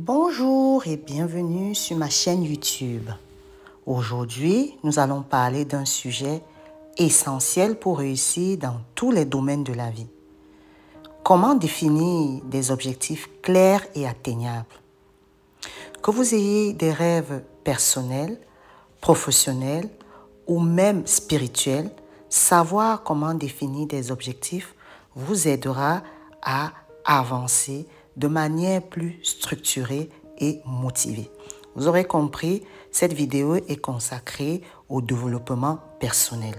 Bonjour et bienvenue sur ma chaîne YouTube. Aujourd'hui, nous allons parler d'un sujet essentiel pour réussir dans tous les domaines de la vie. Comment définir des objectifs clairs et atteignables? Que vous ayez des rêves personnels, professionnels ou même spirituels, savoir comment définir des objectifs vous aidera à avancer de manière plus structurée et motivée. Vous aurez compris, cette vidéo est consacrée au développement personnel.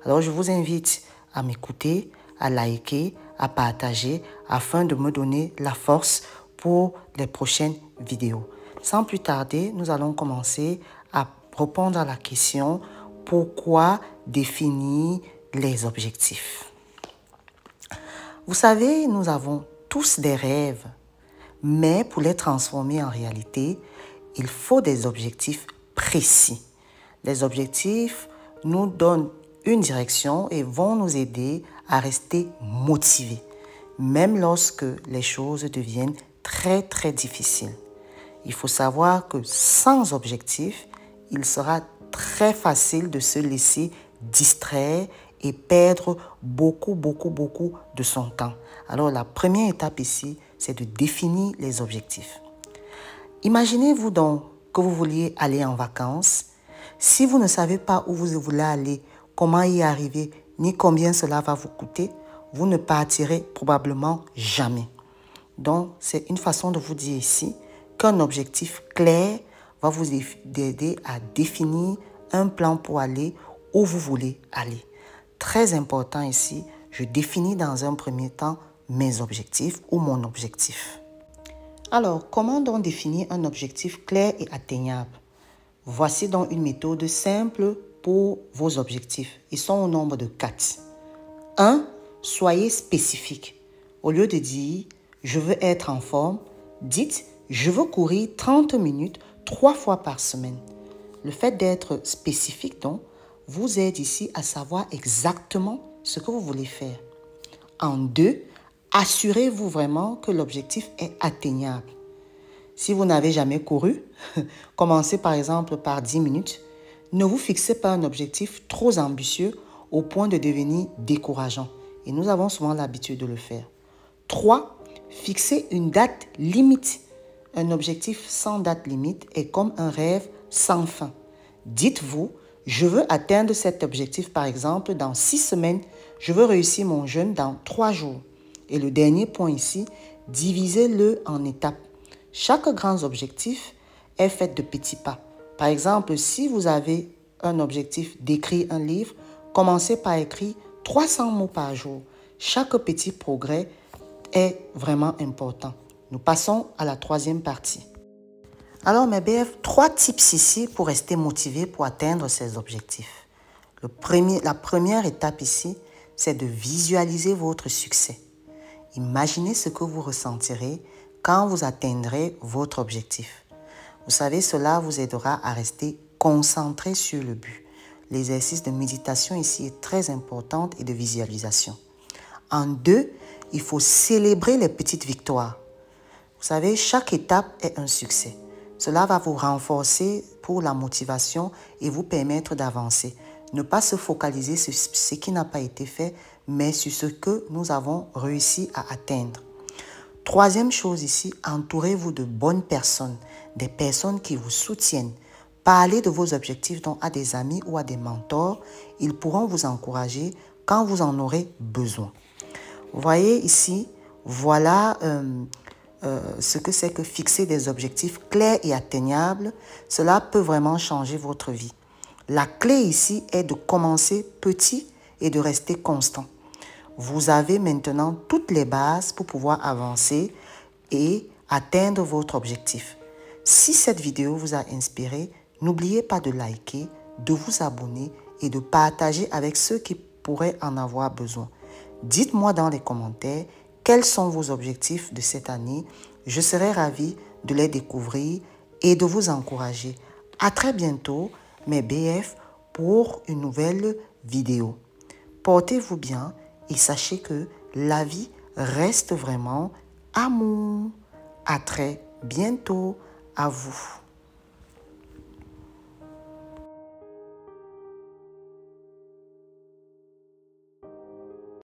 Alors, je vous invite à m'écouter, à liker, à partager afin de me donner la force pour les prochaines vidéos. Sans plus tarder, nous allons commencer à répondre à la question « Pourquoi définir les objectifs ?» Vous savez, nous avons tous des rêves, mais pour les transformer en réalité, il faut des objectifs précis. Les objectifs nous donnent une direction et vont nous aider à rester motivés, même lorsque les choses deviennent très difficiles. Il faut savoir que sans objectif, il sera très facile de se laisser distraire et perdre beaucoup de son temps. Alors la première étape ici, c'est de définir les objectifs. Imaginez-vous donc que vous vouliez aller en vacances. Si vous ne savez pas où vous voulez aller, comment y arriver, ni combien cela va vous coûter, vous ne partirez probablement jamais. Donc, c'est une façon de vous dire ici qu'un objectif clair va vous aider à définir un plan pour aller où vous voulez aller. Très important ici, je définis dans un premier temps mes objectifs ou mon objectif. Alors, comment donc définir un objectif clair et atteignable? Voici donc une méthode simple pour vos objectifs. Ils sont au nombre de 4. 1. Soyez spécifique. Au lieu de dire « je veux être en forme », dites « je veux courir 30 minutes 3 fois par semaine ». Le fait d'être spécifique donc vous aide ici à savoir exactement ce que vous voulez faire. En 2, assurez-vous vraiment que l'objectif est atteignable. Si vous n'avez jamais couru, commencez par exemple par 10 minutes. Ne vous fixez pas un objectif trop ambitieux au point de devenir décourageant. Et nous avons souvent l'habitude de le faire. 3, fixez une date limite. Un objectif sans date limite est comme un rêve sans fin. Dites-vous, je veux atteindre cet objectif par exemple dans 6 semaines. Je veux réussir mon jeûne dans 3 jours. Et le dernier point ici, divisez-le en étapes. Chaque grand objectif est fait de petits pas. Par exemple, si vous avez un objectif d'écrire un livre, commencez par écrire 300 mots par jour. Chaque petit progrès est vraiment important. Nous passons à la troisième partie. Alors mes BF, 3 tips ici pour rester motivé pour atteindre ces objectifs. La première étape ici, c'est de visualiser votre succès. Imaginez ce que vous ressentirez quand vous atteindrez votre objectif. Vous savez, cela vous aidera à rester concentré sur le but. L'exercice de méditation ici est très important et de visualisation. En 2, il faut célébrer les petites victoires. Vous savez, chaque étape est un succès. Cela va vous renforcer pour la motivation et vous permettre d'avancer. Ne pas se focaliser sur ce qui n'a pas été fait, mais sur ce que nous avons réussi à atteindre. Troisième chose ici, entourez-vous de bonnes personnes, des personnes qui vous soutiennent. Parlez de vos objectifs donc à des amis ou à des mentors. Ils pourront vous encourager quand vous en aurez besoin. Vous voyez ici, voilà ce que c'est que fixer des objectifs clairs et atteignables. Cela peut vraiment changer votre vie. La clé ici est de commencer petit et de rester constant. Vous avez maintenant toutes les bases pour pouvoir avancer et atteindre votre objectif. Si cette vidéo vous a inspiré, n'oubliez pas de liker, de vous abonner et de partager avec ceux qui pourraient en avoir besoin. Dites-moi dans les commentaires quels sont vos objectifs de cette année. Je serai ravie de les découvrir et de vous encourager. À très bientôt, mes BF, pour une nouvelle vidéo. Portez-vous bien et sachez que la vie reste vraiment amour. À très bientôt. bientôt à vous.